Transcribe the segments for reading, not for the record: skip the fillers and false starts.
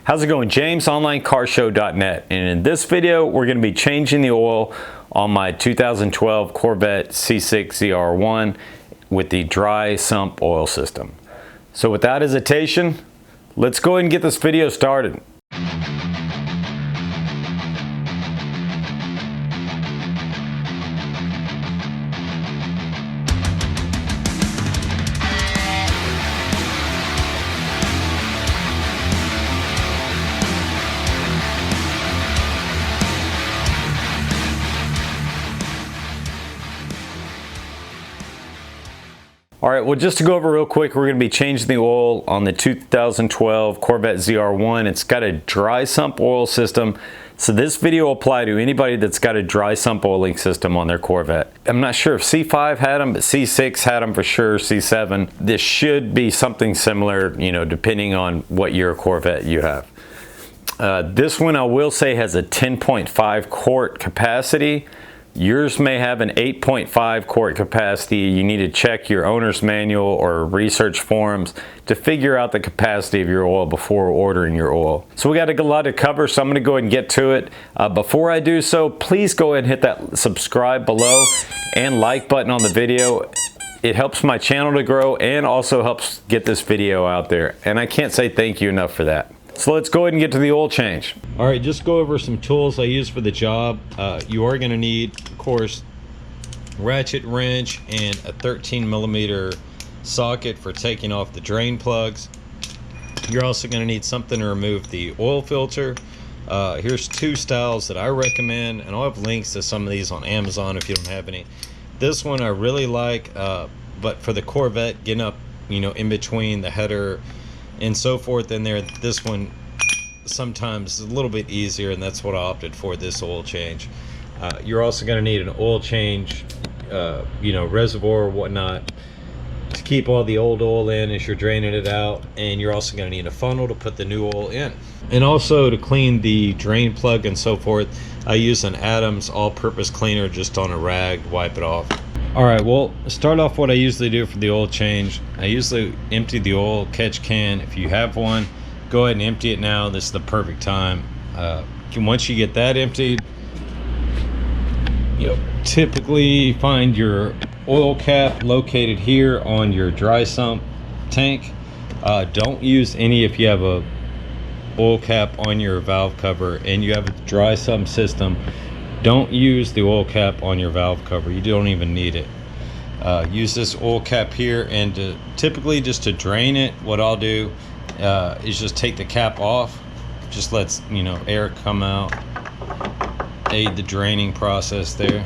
How's it going? James, OnlineCarShow.net, and in this video we're going to be changing the oil on my 2012 Corvette C6 ZR1 with the dry sump oil system. So without hesitation, let's go ahead and get this video started. All right, well, just to go over real quick, we're going to be changing the oil on the 2012 Corvette ZR1. It's got a dry sump oil system, so this video will apply to anybody that's got a dry sump oiling system on their Corvette. I'm not sure if C5 had them, but C6 had them for sure, C7. This should be something similar, you know, depending on what year Corvette you have. This one, I will say, has a 10.5 quart capacity. Yours may have an 8.5 quart capacity. You need to check your owner's manual or research forums to figure out the capacity of your oil before ordering your oil. So we got a lot to cover, so I'm going to go ahead and get to it. Before I do so, please go ahead and hit that subscribe below and like button on the video. It helps my channel to grow and also helps get this video out there. And I can't say thank you enough for that. So let's go ahead and get to the oil change. All right, just go over some tools I use for the job. You are going to need, of course, ratchet wrench and a 13mm socket for taking off the drain plugs. You're also going to need something to remove the oil filter. Here's two styles that I recommend, and I'll have links to some of these on Amazon if you don't have any. This one I really like, but for the Corvette, getting up, you know, in between the header and so forth in there, this one sometimes is a little bit easier, and that's what I opted for this oil change. You're also going to need an oil change, you know, reservoir or whatnot to keep all the old oil in as you're draining it out, and you're also going to need a funnel to put the new oil in. And also to clean the drain plug and so forth, I use an Adams all-purpose cleaner just on a rag to wipe it off. All right, well, start off what I usually do for the oil change. I usually empty the oil catch can. If you have one, go ahead and empty it now. This is the perfect time. Once you get that emptied, you'll typically find your oil cap located here on your dry sump tank. Don't use any if you have a oil cap on your valve cover and you have a dry sump system. Don't use the oil cap on your valve cover. You don't even need it. Use this oil cap here, and typically just to drain it, what I'll do is just take the cap off. Just lets, you know, air come out, aid the draining process there,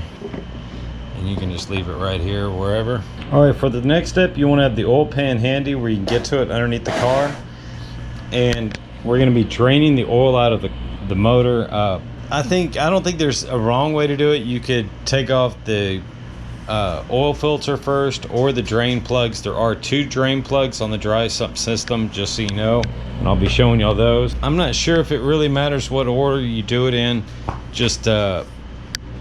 and you can just leave it right here wherever. All right, for the next step, you want to have the oil pan handy where you can get to it underneath the car, and we're going to be draining the oil out of the motor. I don't think there's a wrong way to do it. You could take off the oil filter first or the drain plugs. There are two drain plugs on the dry sump system, just so you know, and I'll be showing y'all those. I'm not sure if it really matters what order you do it in. Just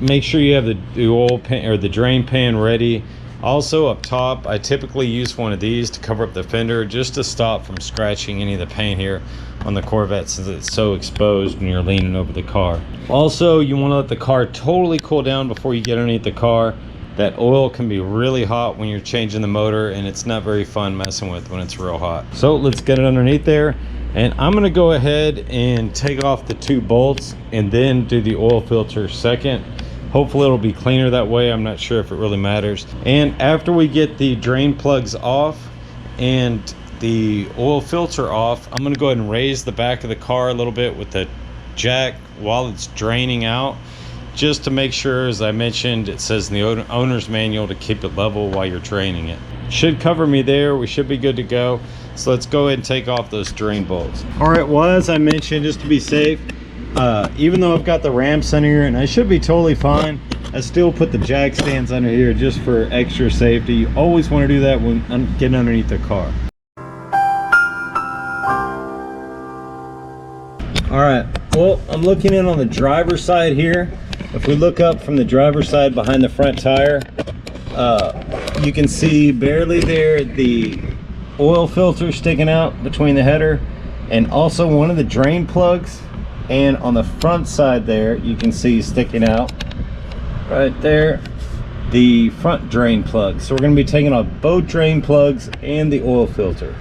make sure you have the oil pan or the drain pan ready. Also up top, I typically use one of these to cover up the fender just to stop from scratching any of the paint here on the Corvette, since it's so exposed when you're leaning over the car. Also, you want to let the car totally cool down before you get underneath the car. That oil can be really hot when you're changing the motor, and it's not very fun messing with when it's real hot. So let's get it underneath there, and I'm going to go ahead and take off the two bolts and then do the oil filter second. Hopefully it'll be cleaner that way. I'm not sure if it really matters. And after we get the drain plugs off and the oil filter off, I'm going to go ahead and raise the back of the car a little bit with the jack while it's draining out, just to make sure, as I mentioned, it says in the owner's manual to keep it level while you're draining it. Should cover me there. We should be good to go. So let's go ahead and take off those drain bolts. All right, well, as I mentioned, just to be safe, even though I've got the ramps under here and I should be totally fine, I still put the jack stands under here just for extra safety. You always want to do that when getting underneath the car. All right, well, I'm looking in on the driver's side here. If we look up from the driver's side behind the front tire, you can see barely there the oil filter sticking out between the header And also one of the drain plugs, and on the front side there you can see sticking out right there the front drain plug. So we're going to be taking off both drain plugs and the oil filter.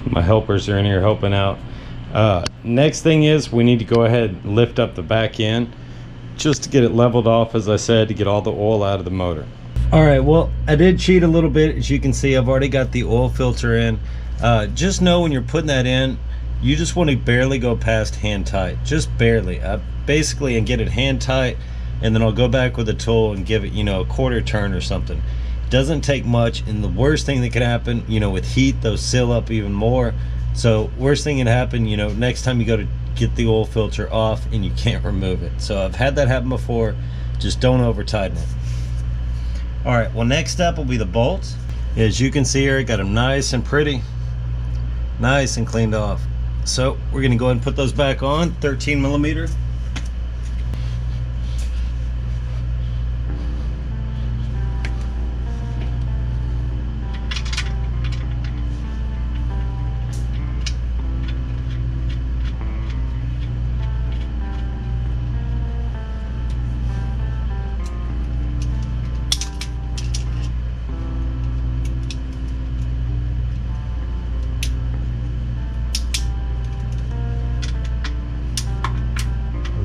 My helpers are in here helping out. Next thing is we need to go ahead and lift up the back end just to get it leveled off, as I said, to get all the oil out of the motor. All right, well, I did cheat a little bit. As you can see, I've already got the oil filter in. Just know when you're putting that in, you just want to barely go past hand tight, just barely. Basically, and get it hand tight, and then I'll go back with a tool and give it, you know, a quarter turn or something. Doesn't take much, and the worst thing that could happen, you know, with heat, those seal up even more. So worst thing can happen, you know, next time you go to get the oil filter off and you can't remove it. So I've had that happen before. Just don't over tighten it. All right, well, next step will be the bolts. As you can see here, I got them nice and pretty, nice and cleaned off. So we're gonna go ahead and put those back on, 13 millimeter.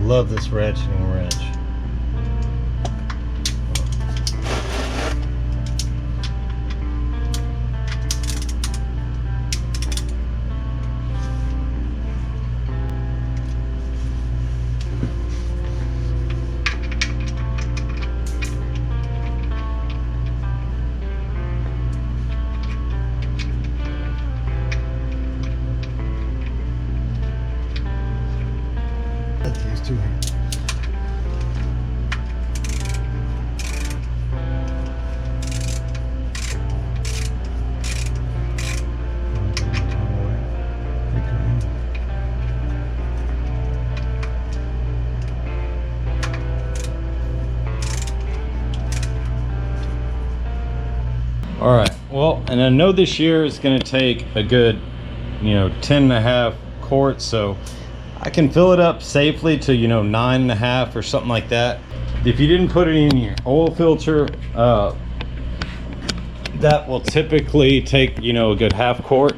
Love this ratcheting wrench. Two hands. All right, well, and I know this year is going to take a good, you know, 10.5 quarts, so I can fill it up safely to, you know, 9.5 or something like that. If you didn't put it in your oil filter, that will typically take, you know, a good half quart,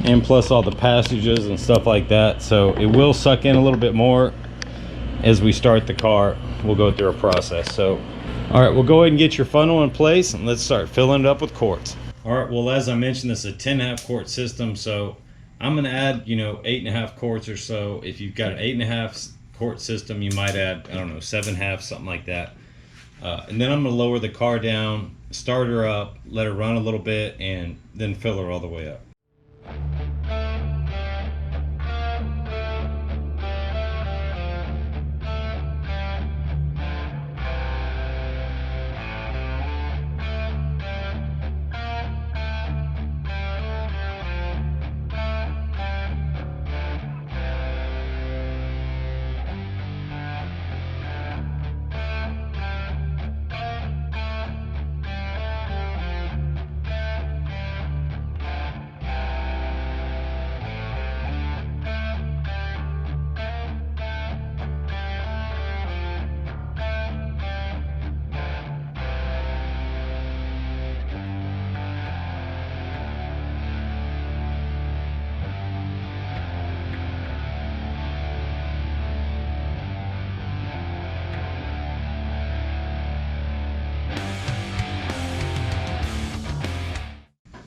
and plus all the passages and stuff like that. So it will suck in a little bit more as we start the car. We'll go through a process. So, all right, we'll go ahead and get your funnel in place and let's start filling it up with quarts. All right, well, as I mentioned, this is a 10.5 quart system, so I'm gonna add, you know, 8.5 quarts or so. If you've got an 8.5 quart system, you might add, I don't know, 7.5, something like that. And then I'm gonna lower the car down start her up, let her run a little bit, and then fill her all the way up.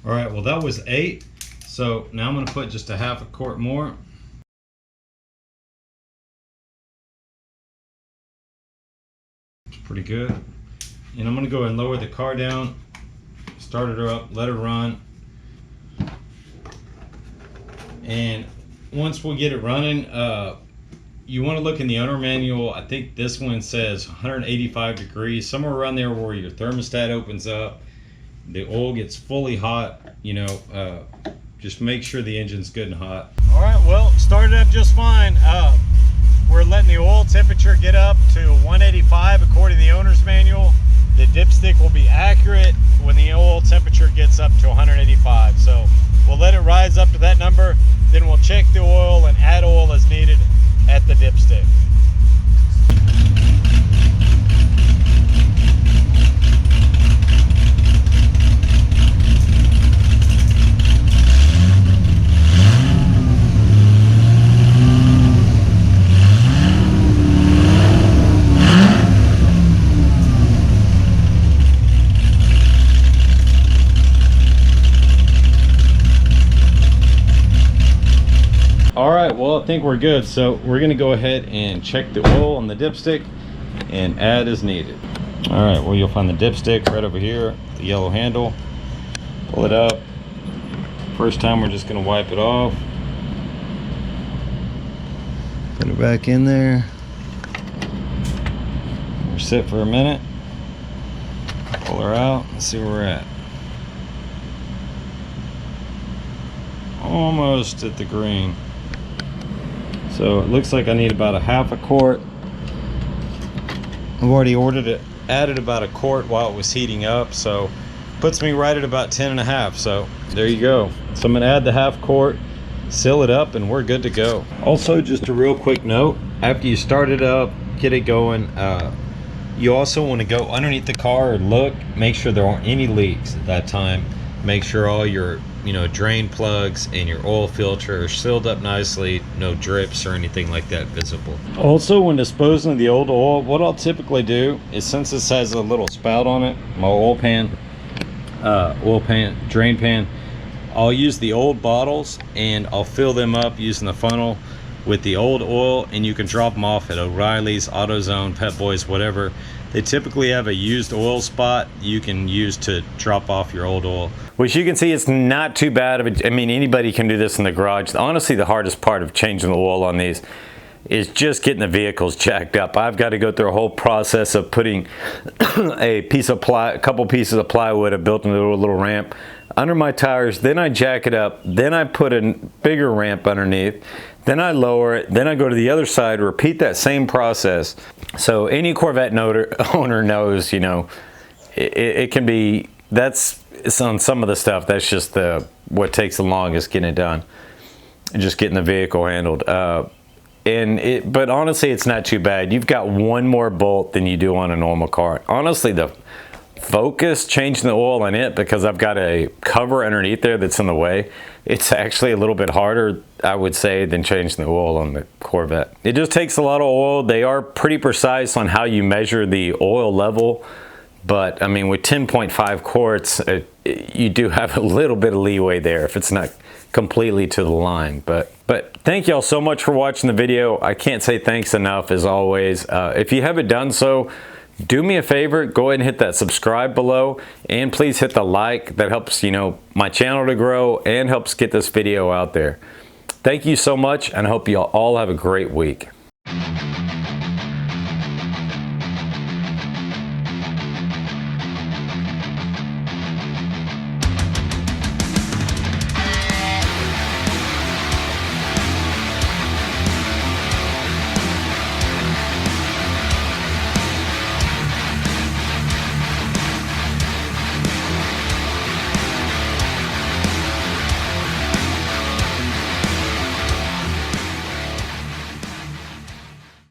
All right, well that was 8. So now I'm gonna put just a half a quart more. It's pretty good. And I'm gonna go and lower the car down, start her up, let her run. And once we get it running, you wanna look in the owner manual. I think this one says 185 degrees, somewhere around there where your thermostat opens up. The oil gets fully hot, you know, just make sure the engine's good and hot. All right, well, started up just fine. We're letting the oil temperature get up to 185 according to the owner's manual. The dipstick will be accurate when the oil temperature gets up to 185. So we'll let it rise up to that number, then we'll check the oil and add oil as needed at the dipstick. All right, well, I think we're good. So we're gonna go ahead and check the oil on the dipstick and add as needed. All right, well, you'll find the dipstick right over here, the yellow handle. Pull it up. First time, we're just gonna wipe it off. Put it back in there. We'll sit for a minute. Pull her out and see where we're at. Almost at the green. So it looks like I need about a half a quart. I've already added about a quart while it was heating up, so puts me right at about 10.5. So there you go. So I'm gonna add the half quart, seal it up, and we're good to go. Also, just a real quick note, after you start it up, get it going, you also want to go underneath the car and look, make sure there aren't any leaks at that time. Make sure all your drain plugs and your oil filter are sealed up nicely, no drips or anything like that visible. Also, when disposing of the old oil, what I'll typically do is, since this has a little spout on it, my drain pan, I'll use the old bottles and I'll fill them up using the funnel with the old oil, and you can drop them off at O'Reilly's, AutoZone, Pep Boys, whatever. They typically have a used oil spot you can use to drop off your old oil. Which you can see, it's not too bad of a, I mean, anybody can do this in the garage. Honestly, the hardest part of changing the oil on these is just getting the vehicles jacked up. I've got to go through a whole process of putting a couple pieces of plywood I built into a little ramp under my tires, then I jack it up, then I put a bigger ramp underneath, then I lower it, then I go to the other side, repeat that same process. So any Corvette owner knows, it can be, it's on some of the stuff, that's just what takes the longest getting it done, and just getting the vehicle handled. But honestly, it's not too bad. You've got one more bolt than you do on a normal car. Honestly, the Focus, changing the oil on it, because I've got a cover underneath there that's in the way, it's actually a little bit harder, I would say, than changing the oil on the Corvette. It just takes a lot of oil. They are pretty precise on how you measure the oil level, but I mean, with 10.5 quarts, you do have a little bit of leeway there if it's not completely to the line. But thank y'all so much for watching the video. I can't say thanks enough, as always. If you haven't done so, Do me a favor, go ahead and hit that subscribe below, and please hit the like. That helps, you know, my channel to grow and helps get this video out there. Thank you so much, and I hope you all have a great week.